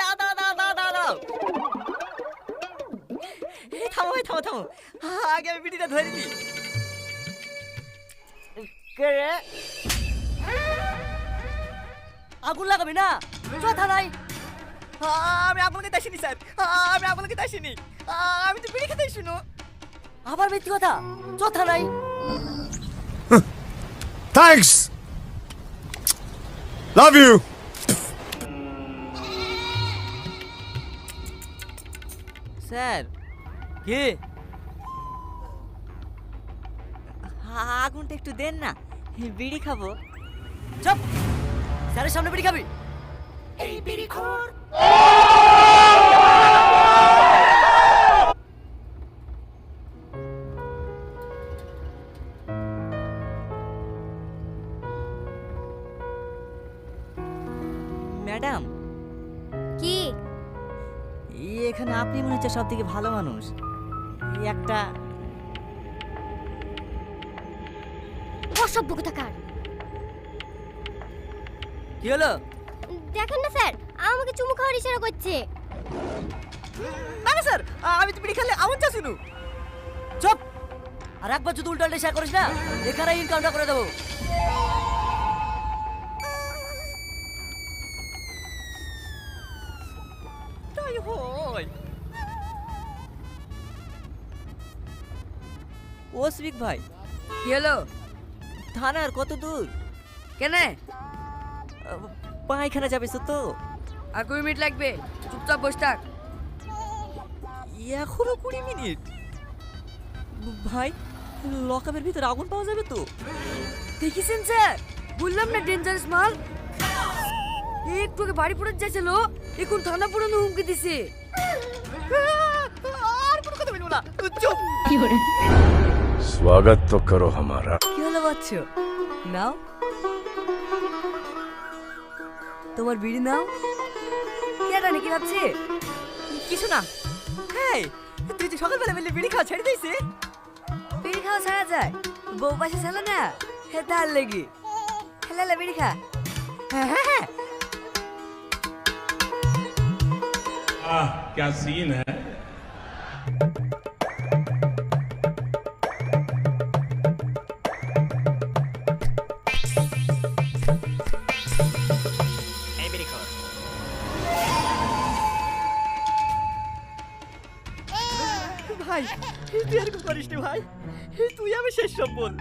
দাও দাও দাও দাও দাও দাও থামো ভাই থামো থামো আগে আমি বিড়িটা ধরে দিই কে রে আগুন লাগাবি না কথা নাই। আমি আপনাকে আসিনি স্যার আমি আপনাকে আসিনি আমি তো বিড়ি খেতে শুনো আবার মিথ্যে কথা কথা নাই। Thanks. Love you. স্যার কি আগুনটা একটু দেন না বিড়ি খাবো চুপ, স্যারের সামনে বিড়ি খাবি? ম্যাডাম কি এখানে আপনি মনে হচ্ছে সব থেকে ভালো মানুষ একটা অসভ্য কোথাকার। কি হলো? দেখেন না স্যার আমাকে চুমু খাওয়ার ইশারা করছে। না না স্যার আমি তো বিড়ি খেলে আমন চা শুনু চুপ, আর একবার যদি উল্টো শেয়ার করিস না এখানে ইনকামটা করে দেবো। তাই হয় ও সিভিক ভাই কি হলো? থানার কত দূর কেনে? পায়খানা যাবে তো আর 20 মিনিট লাগবে, চুপচাপ বসে থাক। এখনো 20 মিনিট ভাই লকআপের ভিতরে আগুন পাওয়া যাবে তো দেখিছেন স্যার, বললাম না ডেঞ্জারাস মাল। একটু আগে বাড়ি পড়ে যাচ্ছিল, এখন থানা পুরনো হুমকি দিছে। আর কোনো কথা বলবো না চুপ स्वागत तो करो हमारा। কি হলো বাচ্চ? নাও তোমার বিড়ি নাও। কেডা নাকি ভাবছে? কিছু না হ্যাঁ তুই যে সকালবেলা বললি বিড়ি খাওয়া ছেড়ে দিয়েছে বিড়ি খাওয়া ছাড়া যায়? বউ পাশে ছিল না, হে তার লেগে। খেলালে বিড়ি খা। হ্যাঁ হ্যাঁ হ্যাঁ आह क्या सीन है। ভাই তুই এরকম করিস নি ভাই তুই আমি শেষ সব বল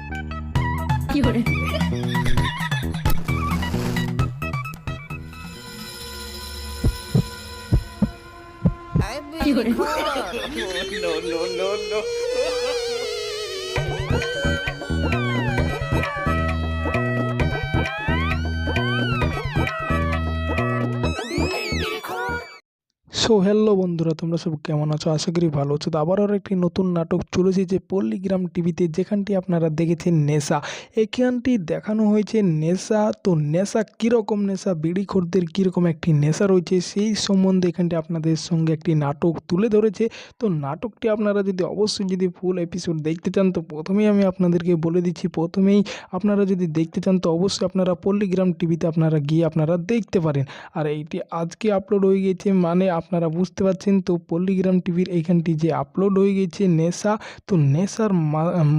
সো হ্যালো বন্ধুরা, তোমরা সব কেমন আছো? আশা করি ভালো আছো। তো আবারও একটি নতুন নাটক চলেছে যে পল্লীগ্রাম টিভিতে, যেখানটি আপনারা দেখেছেন নেশা। এখানটি দেখানো হয়েছে নেশা। তো নেশা কীরকম নেশা, বিড়িখোরদের কীরকম একটি নেশা রয়েছে সেই সম্বন্ধে এখানটি আপনাদের সঙ্গে একটি নাটক তুলে ধরেছে। তো নাটকটি আপনারা যদি অবশ্যই যদি ফুল এপিসোড দেখতে চান, তো প্রথমেই আমি আপনাদেরকে বলে দিচ্ছি, প্রথমেই আপনারা যদি দেখতে চান তো অবশ্যই আপনারা পল্লীগ্রাম টিভিতে আপনারা গিয়ে আপনারা দেখতে পারেন। আর এইটি আজকে আপলোড হয়ে গেছে, মানে আপনারা বুঝতে পারছেন। তো পল্লীগ্রাম টিভির এইখানটি যে আপলোড হয়ে গেছে নেশা, তো নেশার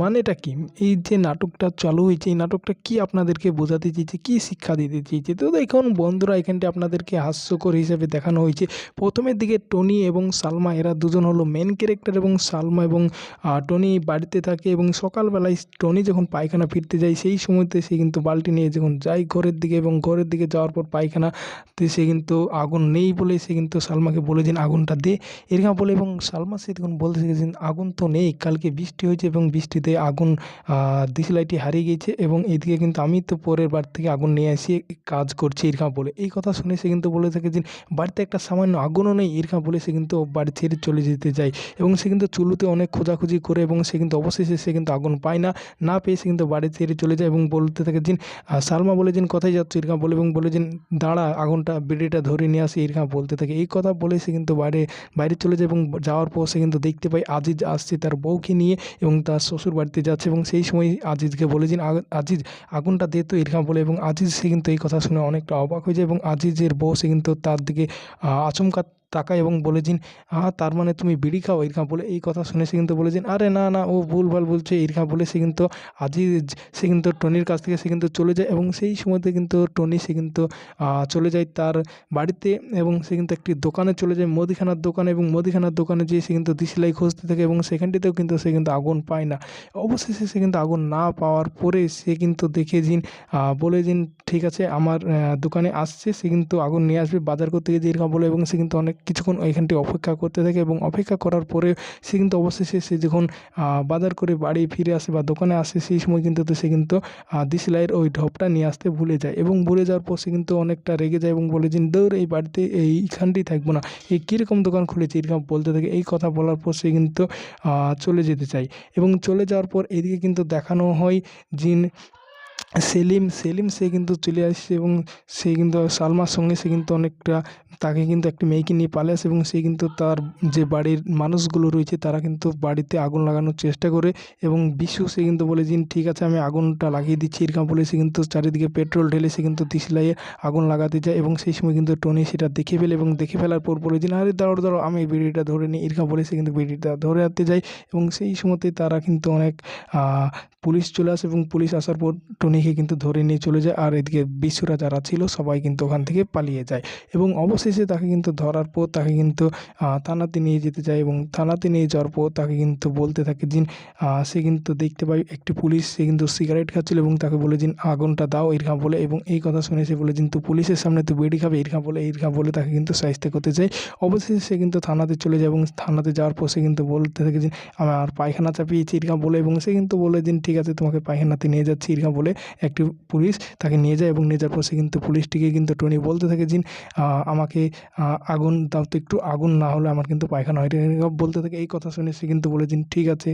মানেটা কি, এই যে নাটকটা চালু হয়েছে এই নাটকটা কি আপনাদেরকে বোঝাতে চেয়েছে, কি শিক্ষা দিতে চেয়েছে। তো দেখুন বন্ধুরা, এখানটি আপনাদেরকে হাস্যকর হিসেবে দেখানো হয়েছে। প্রথমের দিকে টনি এবং সালমা, এরা দুজন হলো মেন ক্যারেক্টার, এবং সালমা এবং টনি বাড়িতে থাকে, এবং সকালবেলায় টনি যখন পায়খানা ফিরতে যায় সেই সময়তে সে কিন্তু বালতি নিয়ে যখন যায় ঘরের দিকে, এবং ঘরের দিকে যাওয়ার পর পায়খানাতে সে কিন্তু আগুন নেই বলে সে কিন্তু সালমাকে বলেছেন আগুনটা দে এরকম বলে, এবং সালমা সে তখন বলতে শিখেছেন আগুন তো নেই, কালকে বৃষ্টি হয়েছে এবং বৃষ্টিতে আগুন দিশলাইটি হারিয়ে গিয়েছে, এবং এইদিকে কিন্তু আমি তো পরের বার থেকে আগুন নিয়ে আসি কাজ করছি এরকম বলে। এই কথা শুনে সে কিন্তু বলে থাকে যে বাড়িতে একটা সামান্য আগুনও নেই এরকম বলে সে কিন্তু বাড়ি ছেড়ে চলে যেতে যায়, এবং সে কিন্তু চুলোতে অনেক খোঁজাখুঁজি করে, এবং সে কিন্তু অবশেষে সে কিন্তু আগুন পায় না, না পেয়ে সে কিন্তু বাড়ি ছেড়ে চলে যায়, এবং বলতে থাকে যে সালমা বলে যে কোথায় যাচ্ছ এরকম বলে, এবং বলে যে দাঁড়া আগুনটা বিড়িটা ধরে নিয়ে আসি এরকম বলতে থাকে। এই কথা বলে বলে সে কিন্তু বাইরে চলে যায় এবং যাওয়ার পর সে কিন্তু দেখতে পায় আজিজ আসছে তার বউকে নিয়ে এবং তার শ্বশুর বাড়িতে যাচ্ছে এবং সেই সময় আজিজকে বলে যে আজিজ আগুনটা দে তো এরকম বলে এবং আজিজ সে কিন্তু এই কথা শুনে অনেকটা অবাক হয়ে যায় এবং আজিজের বউ সে কিন্তু তার দিকে আচমকা তাকায় এবং বলে যে তার মানে তুমি বিড়ি খাও এরকম বলে এই কথা শুনে সে কিন্তু বলে যে আরে না না ও ভুলভাল বলছে এরকম বলে সে কিন্তু আজিজ সে কিন্তু টনির কাছ থেকে সে কিন্তু চলে যায় এবং সেই সময়তে কিন্তু টনি সে কিন্তু চলে যায় তার বাড়িতে এবং সে কিন্তু একটি দোকানে চলে যায় মুদিখানার দোকানে এবং মুদিখানার দোকানে যেয়ে সে কিন্তু দিশলাই খুঁজতে থাকে এবং সেখানটিতেও কিন্তু সে কিন্তু আগুন পায় না। অবশেষে সে কিন্তু আগুন না পাওয়ার পরে সে কিন্তু দেখে জিন বলে জিন ঠিক আছে আমার দোকানে আসছে, সে কিন্তু আগুন নিয়ে আসবে বাজার করতে গিয়ে এরকম বলে এবং সে কিন্তু অনেক কিছুক্ষণ ওইখানটি অপেক্ষা করতে থাকে এবং অপেক্ষা করার পরে সে কিন্তু অবশেষে সে যখন বাজার করে বাড়ি ফিরে আসে বা দোকানে আসে সেই সময় কিন্তু সে কিন্তু দিশলাইয়ের ওই ঢপটা নিয়ে আসতে ভুলে যায় এবং ভুলে যাওয়ার পর সে কিন্তু অনেকটা রেগে যায় এবং বলে যে দৌড় এই বাড়িতে এইখানটি থাকবো না, এই কীরকম দোকান খুলেছে এরকম বলতে থাকে। এই কথা বলার পর সে কিন্তু চলে যেতে চায় এবং চলে যাওয়ার পর এদিকে কিন্তু দেখানো হয় জিন সেলিম সে কিন্তু চলে আসছে এবং সে কিন্তু সালমার সঙ্গে সে কিন্তু অনেকটা তাকে কিন্তু একটি মেয়েকে নিয়ে পালিয়ে আসে এবং সে কিন্তু তার যে বাড়ির মানুষগুলো রয়েছে তারা কিন্তু বাড়িতে আগুন লাগানোর চেষ্টা করে এবং বিশু সে কিন্তু বলে যে ঠিক আছে আমি আগুনটা লাগিয়ে দিচ্ছি এরকম বলে সে কিন্তু চারিদিকে পেট্রোল ঢেলে সে কিন্তু দিশলাইয়ে আগুন লাগাতে যায় এবং সেই সময় কিন্তু টনি সেটা দেখে ফেলে এবং দেখে ফেলার পর বলে যে আরে দাঁড়ো আমি বিড়িটা ধরে নিই এরকম বলে সে কিন্তু বিড়িটা ধরে আনতে যায় এবং সেই সময়তে তারা কিন্তু অনেক পুলিশ চলে আসে এবং পুলিশ আসার পর টনিকে কিন্তু ধরে নিয়ে চলে যায় আর এদিকে বিশুরা যারা ছিল সবাই কিন্তু ওখান থেকে পালিয়ে যায় এবং অবশেষে তাকে কিন্তু ধরার পর তাকে কিন্তু থানাতে নিয়ে যেতে যায় এবং থানাতে নিয়ে যাওয়ার পর তাকে কিন্তু বলতে থাকে যে সে কিন্তু দেখতে পায় একটি পুলিশ সে কিন্তু সিগারেট খাচ্ছিল এবং তাকে বলে যে আগুনটা দাও এরকম বলে এবং এই কথা শুনে সে বলে যে তুই পুলিশের সামনে তুই বেড়ি খাবে এরকম বলে তাকে কিন্তু শায়েস্তা করতে চায়। অবশেষে সে কিন্তু থানাতে চলে যায় এবং থানাতে যাওয়ার পর সে কিন্তু বলতে থাকে যে আমার পায়খানা চাপিয়েছি এরকম বলে এবং সে কিন্তু বলে যে ঠিক আছে তোমাকে পায়খানাতে নিয়ে যাচ্ছি এরকম বলে একটি পুলিশ তাকে নিয়ে যায় এবং নিয়ে যাওয়ার পর সে কিন্তু পুলিশটিকে কিন্তু টনি বলতে থাকে যে আমাকে আগুন দাও তো একটু, আগুন না হলে আমার কিন্তু পায়খানা হয় এরকম বলতে থাকে। এই কথা শুনে সে কিন্তু বলে জিন ঠিক আছে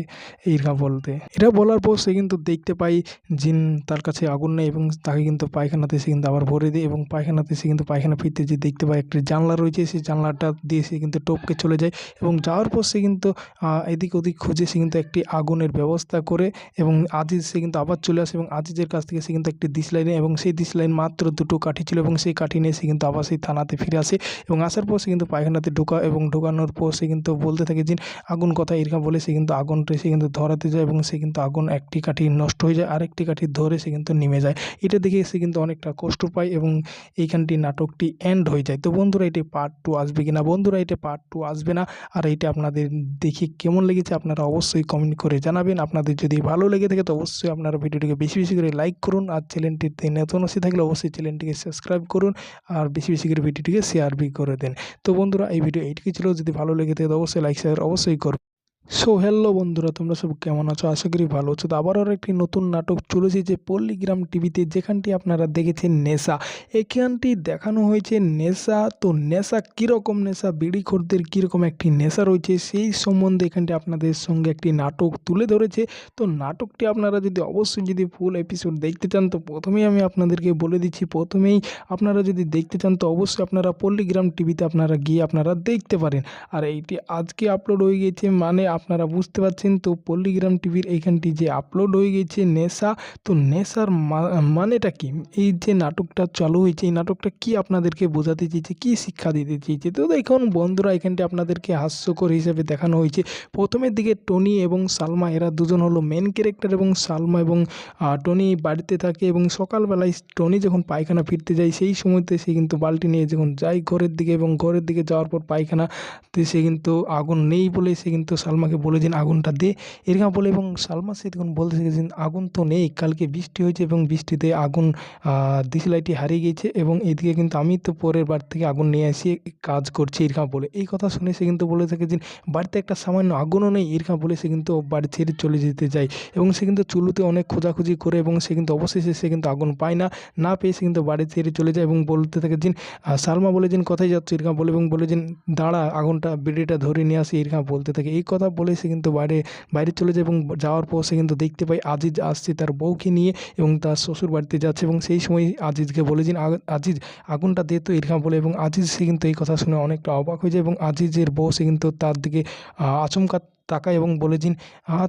এইরকম বলতে এটা বলার পর সে কিন্তু দেখতে পাই জিন তার কাছে আগুন নেই এবং তাকে কিন্তু পায়খানাতে সে কিন্তু আবার ভরে দেয় এবং পায়খানাতে সে কিন্তু পায়খানা ফিরতে যে দেখতে পায় একটি জানলা রয়েছে সেই জানলাটা দিয়ে সে কিন্তু টপকে চলে যায় এবং যাওয়ার পর সে কিন্তু এদিক ওদিক খুঁজে সে কিন্তু একটি আগুনের ব্যবস্থা করে এবং আজিজ সে কিন্তু আবার চলে আসে এবং আজিজের কাছ থেকে সে কিন্তু একটি দিশলাই নেয় এবং সেই দিশলাইন মাত্র দুটো কাঠি ছিল এবং সেই কাঠি নিয়ে সে কিন্তু আবার সেই থানাতে ফিরে আসে এবং আসার পর সে কিন্তু পায়খানাতে ঢোকানোর পর সে কিন্তু বলতে থাকে যে আগুন কথা এরকম বলে সে কিন্তু আগুনটা সে কিন্তু ধরাতে যায় এবং সে কিন্তু আগুন একটি কাঠি নষ্ট হয়ে যায় আরেকটি কাঠি ধরে সে কিন্তু নেমে যায়। এটা দেখে সে কিন্তু অনেকটা কষ্ট পায় এবং এইখানটি নাটকটি এন্ড হয়ে যায়। তো বন্ধুরা এটি পার্ট 2 আসবে কিনা, বন্ধুরা এটা পার্ট 2 আসবে না আর এইটা আপনাদের দেখে কেমন লেগেছে আপনারা অবশ্যই কমেন্ট করে জানাবেন। আপনাদের যদি ভালো লেগে থাকে তো অবশ্যই আপনারা ভিডিওটিকে বেশি বেশি করে লাইক করুন আর চ্যানেলটিতে নতুন এসে থাকলে অবশ্যই চ্যানেলটিকে সাবস্ক্রাইব করুন আর বেশি বেশি করে ভিডিওটিকে শেয়ার করে দেন। তো বন্ধুরা এই ভিডিও এইটুকুই ছিল, যদি ভালো লেগে থাকে তো অবশ্যই লাইক শেয়ার অবশ্যই করুন। সো হ্যালো বন্ধুরা, তোমরা সব কেমন আছো? আশা করি ভালো আছো। তো আবারও একটি নতুন নাটক চলেছে যে পল্লীগ্রাম টিভিতে, যেখানটি আপনারা দেখেছেন নেশা। এখানটি দেখানো হয়েছে নেশা। তো নেশা কীরকম নেশা, বিড়িখোরদের কীরকম একটি নেশা রয়েছে সেই সম্বন্ধে এখানটি আপনাদের সঙ্গে একটি নাটক তুলে ধরেছে। তো নাটকটি আপনারা যদি ফুল এপিসোড দেখতে চান তো প্রথমেই আমি আপনাদেরকে বলে দিচ্ছি, প্রথমেই আপনারা যদি দেখতে চান তো অবশ্যই আপনারা পল্লীগ্রাম টিভিতে আপনারা গিয়ে আপনারা দেখতে পারেন। আর এইটি আজকে আপলোড হয়ে গেছে মানে আপনারা বুঝতে পারছেন। তো পল্লীগ্রাম টিভির এইখানটি যে আপলোড হয়ে গেছে নেশা, তো নেশার মানেটা কি, এই যে নাটকটা চালু হয়েছে এই নাটকটা কি আপনাদেরকে বোঝাতে চেয়েছে, কি শিক্ষা দিতে চেয়েছে। তো দেখুন বন্ধুরা, এখানটি আপনাদেরকে হাস্যকর হিসেবে দেখানো হয়েছে। প্রথমের দিকে টনি এবং সালমা এরা দুজন হলো মেন ক্যারেক্টার এবং সালমা এবং টনি বাড়িতে থাকে এবং সকালবেলায় টনি যখন পায়খানা ফিরতে যায় সেই সময়তে সে কিন্তু বালতি নিয়ে যখন যায় ঘরের দিকে এবং ঘরের দিকে যাওয়ার পর পায়খানাতে সে কিন্তু আগুন নেই বলে সে কিন্তু সালমাকে বলে দিন আগুনটা দে এরকম বলে এবং সালমা সে তখন বলতে থাকেছেন আগুন তো নেই, কালকে বৃষ্টি হয়েছে এবং বৃষ্টিতে আগুন দিশলাইটি হারিয়ে গিয়েছে এবং এদিকে কিন্তু আমি তো পরের বার থেকে আগুন নিয়ে আসি কাজ করছি এরকম বলে। এই কথা শুনে সে কিন্তু বলে থাকে যে বাড়িতে একটা সামান্য আগুনও নেই এরকম বলে সে কিন্তু বাড়ি ছেড়ে চলে যেতে যায় এবং সে কিন্তু চুলোতে অনেক খোঁজাখুঁজি করে এবং সে কিন্তু অবশেষে সে কিন্তু আগুন পায় না পেয়ে সে কিন্তু বাড়ি ছেড়ে চলে যায় এবং বলতে থাকে যে সালমা বলে যে কোথায় যাচ্ছে এরকম বলে এবং বলে যে দাঁড়া আগুনটা বিড়িটা ধরে নিয়ে আসি এরকম বলতে থাকে। এই কথা বলে সে কিন্তু বাইরে চলে যায় এবং যাওয়ার পর সে কিন্তু দেখতে পায় আজিজ আসছে তার বউকে নিয়ে এবং তার শ্বশুর বাড়িতে যাচ্ছে এবং সেই সময় আজিজকে বলে যে আজিজ আগুনটা দে তো এরকম বলে এবং আজিজ সে কিন্তু এই কথা শুনে অনেকটা অবাক হয়ে যায় এবং আজিজের বউ সে কিন্তু তার দিকে আচমকা তাকায় এবং বলে যে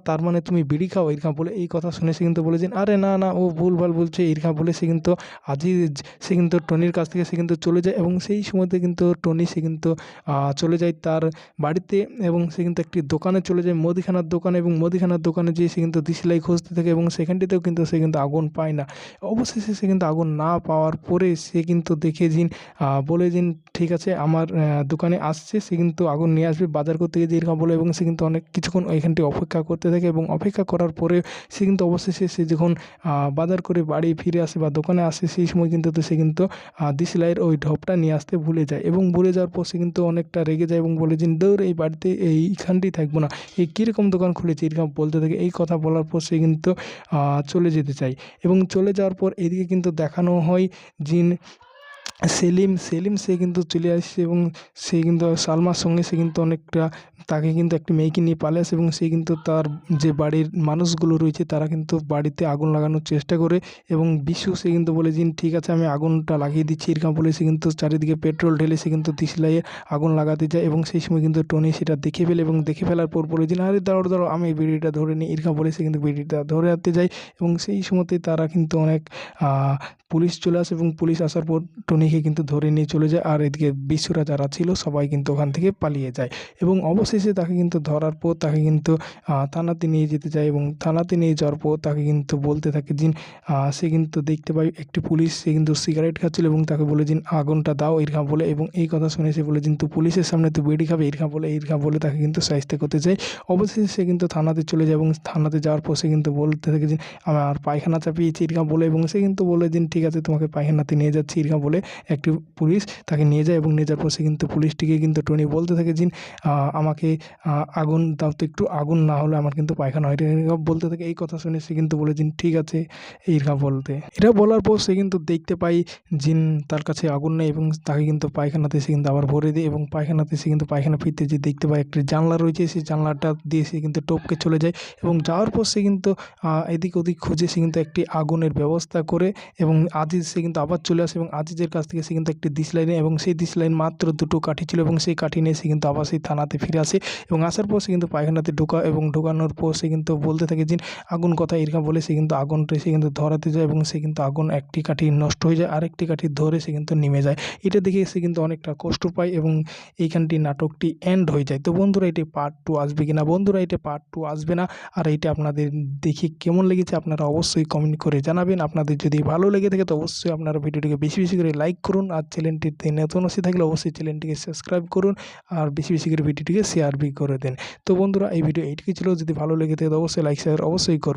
তার মানে তুমি বিড়ি খাও এরকম বলে এই কথা শুনে সে কিন্তু বলে যে আরে না না ও ভুলভাল বলছে এরকম বলে সে কিন্তু আজিজ সে কিন্তু টনির কাছ থেকে সে কিন্তু চলে যায় এবং সেই সময়তে কিন্তু টনি সে কিন্তু চলে যায় তার বাড়িতে এবং সে কিন্তু একটি দোকানে চলে যায় মুদিখানার দোকানে এবং মুদিখানার দোকানে যেয়ে সে কিন্তু দিশলাই খুঁজতে থাকে এবং সেখানটিতেও কিন্তু সে কিন্তু আগুন পায় না। অবশেষে সে কিন্তু আগুন না পাওয়ার পরে সে কিন্তু দেখে জিন বলে জিন ঠিক আছে আমার দোকানে আসছে, সে কিন্তু আগুন নিয়ে আসবে বাজার করতে গিয়ে এরকম বলে এবং সে কিন্তু অনেক কিছুক্ষণ ওইখানটি অপেক্ষা করতে থাকে এবং অপেক্ষা করার পরে সে কিন্তু অবশেষে সে যখন বাজার করে বাড়ি ফিরে আসে বা দোকানে আসে সেই সময় কিন্তু সে কিন্তু দিশলাইয়ের ওই ঢপটা নিয়ে আসতে ভুলে যায় এবং ভুলে যাওয়ার পর সে কিন্তু অনেকটা রেগে যায় এবং বলে যে দৌড় এই বাড়িতে এইখানটি থাকবো না, এই কীরকম দোকান খুলেছে এরকম বলতে থাকে। এই কথা বলার পর সে কিন্তু চলে যেতে চায় এবং চলে যাওয়ার পর এদিকে কিন্তু দেখানো হয় জিন সেলিম সে কিন্তু চলে আসছে এবং সে কিন্তু সালমার সঙ্গে সে কিন্তু অনেকটা তাকে কিন্তু একটি মেয়েকে নিয়ে পালিয়ে আসে এবং সে কিন্তু তার যে বাড়ির মানুষগুলো রয়েছে তারা কিন্তু বাড়িতে আগুন লাগানোর চেষ্টা করে এবং বিশু সে কিন্তু বলে যে ঠিক আছে আমি আগুনটা লাগিয়ে দিচ্ছি এরকম বলে সে কিন্তু চারিদিকে পেট্রোল ঢেলে সে কিন্তু দিশলাইয়ে আগুন লাগাতে যায় এবং সেই সময় কিন্তু টনি সেটা দেখে ফেলে এবং দেখে ফেলার পর বলে যে আরে দাঁড়াও আমি বিড়িটা ধরে নিই এরকম বলে সে কিন্তু বিড়িটা ধরে আনতে যায় এবং সেই সময়তে তারা কিন্তু অনেক পুলিশ চলে আসে এবং পুলিশ আসার পর টনিকে কিন্তু ধরে নিয়ে চলে যায় আর এদিকে বিশুরা যারা ছিল সবাই কিন্তু ওখান থেকে পালিয়ে যায় এবং অবশেষে তাকে কিন্তু ধরার পর তাকে কিন্তু থানাতে নিয়ে যেতে যায় এবং থানাতে নিয়ে যাওয়ার পর তাকে কিন্তু বলতে থাকে যে সে কিন্তু দেখতে পায় একটি পুলিশ সে কিন্তু সিগারেট খাচ্ছিল এবং তাকে বলে যে আগুনটা দাও এরকম বলে এবং এই কথা শুনে সে বলে যে তুই পুলিশের সামনে তুই বিড়ি খাবে এরকম বলে তাকে কিন্তু শায়েস্তা করতে চায়। অবশেষে সে কিন্তু থানাতে চলে যায় এবং থানাতে যাওয়ার পর সে কিন্তু বলতে থাকে যে আমার পায়খানা চাপিয়েছি এরকম বলে এবং সে কিন্তু বলে যে ঠিক আছে তোমাকে পায়খানাতে নিয়ে যাচ্ছি এরকম বলে একটি পুলিশ তাকে নিয়ে যায় এবং নিয়ে যাওয়ার পর সে কিন্তু পুলিশটিকে কিন্তু টনি বলতে থাকে যে আমাকে আগুন দাও তো একটু, আগুন না হলে আমার কিন্তু পায়খানা হয় এরকম বলতে থাকে। এই কথা শুনে সে কিন্তু বলে জিন ঠিক আছে এইরকম বলতে এটা বলার পর সে কিন্তু দেখতে পাই জিন তার কাছে আগুন নেই এবং তাকে কিন্তু পায়খানাতে সে কিন্তু আবার ভরে দেয় এবং পায়খানাতে সে কিন্তু পায়খানা ফিরতে যে দেখতে পায় একটি জানলা রয়েছে সেই জানলাটা দিয়ে সে কিন্তু টপকে চলে যায় এবং যাওয়ার পর সে কিন্তু এদিক ওদিক খুঁজে সে কিন্তু একটি আগুনের ব্যবস্থা করে এবং আজিজ সে কিন্তু আবার চলে আসে এবং আজিজের কাছ থেকে সে কিন্তু একটি দিশলাই নেয় এবং সেই দিশলাইন মাত্র দুটো কাঠি ছিল এবং সেই কাঠি নিয়ে সে কিন্তু আবার সেই থানাতে ফিরে আসে এবং আসার পর সে কিন্তু পায়খানাতে ঢোকানোর পর সে কিন্তু বলতে থাকে যে আগুন কথা এরকম বলে সে কিন্তু আগুনটা সে কিন্তু ধরাতে যায় এবং সে কিন্তু আগুন একটি কাঠি নষ্ট হয়ে যায় আরেকটি কাঠি ধরে সে কিন্তু নেমে যায়। এটা দেখে সে কিন্তু অনেকটা কষ্ট পায় এবং এইখানটি নাটকটি এন্ড হয়ে যায়। তো বন্ধুরা এটি পার্ট 2 আসবে কিনা, বন্ধুরা এটা পার্ট 2 আসবে না। আর এইটা আপনাদের দেখে কেমন লেগেছে আপনারা অবশ্যই কমেন্ট করে জানাবেন। আপনাদের যদি ভালো লেগে থাকে তো অবশ্যই আপনারা ভিডিওটিকে বেশি বেশি করে লাইক করুন আর চ্যানেলটিতে নতুন এসে থাকলে অবশ্যই চ্যানেলটিকে সাবস্ক্রাইব করুন আর বেশি বেশি করে ভিডিওটিকে শেয়ার করে দেন। তো বন্ধুরা এই ভিডিও এইটুকুই ছিল, যদি ভালো লেগে থাকে তো অবশ্যই লাইক শেয়ার অবশ্যই করুন।